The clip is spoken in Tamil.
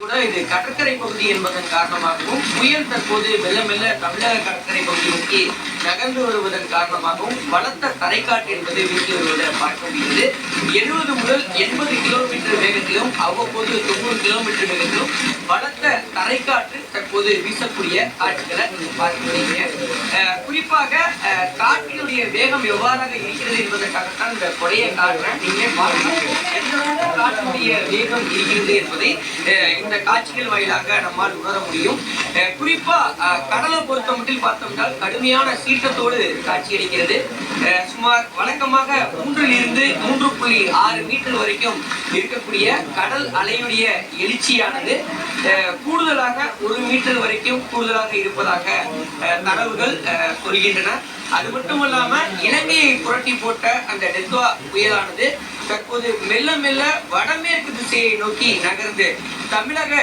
கூட இது கடற்கரை பகுதி என்பதன் காரணமாகவும் புயல் தற்போது மெல்ல மெல்ல தமிழக கடற்கரை பகுதி நோக்கி நகர்ந்து வருவதன் காரணமாகவும் பலத்த தரைக்காற்று என்பது வீசி வருவதை பார்க்க முடிகிறது. 70 முதல் 80 கிலோமீட்டர் வேகத்திலும் அவ்வப்போது 90 கிலோமீட்டர் வேகத்திலும் பலத்த தரைக்காற்று தற்போது வீசக்கூடிய காட்சிகளை நீங்க பார்க்க முடியுங்க. குறிப்பாக காற்றினுடைய வேகம் எவ்வாறாக இருக்கிறது என்பதற்காகத்தான் இந்த கொடையை காட்டுறேன். நீங்க பார்க்கலாம் எந்த காற்றினுடைய வேகம் இருக்கிறது என்பதை இந்த காட்சிகள் வாயிலாக நம்மால் உணர முடியும். குறிப்பா கடலை பொறுத்த மட்டும் பார்த்தோம்னா கடுமையான சீற்றத்தோடு காட்சியளிக்கிறது. சுமார் வழக்கமாக 3 to 3.6 மீட்டர் வரைக்கும் இருக்கக்கூடிய கடல் அலையுடைய எழுச்சியானது கூடுதலாக 1 மீட்டர் வரைக்கும் கூடுதலாக இருப்பதாக தரவுகள் சொல்கின்றன. அது மட்டுமல்லாம இலங்கையை புரட்டி போட்ட அந்த டெத்வா புயலானது தற்போது மெல்ல மெல்ல வடமேற்கு திசையை நோக்கி நகர்ந்து தமிழக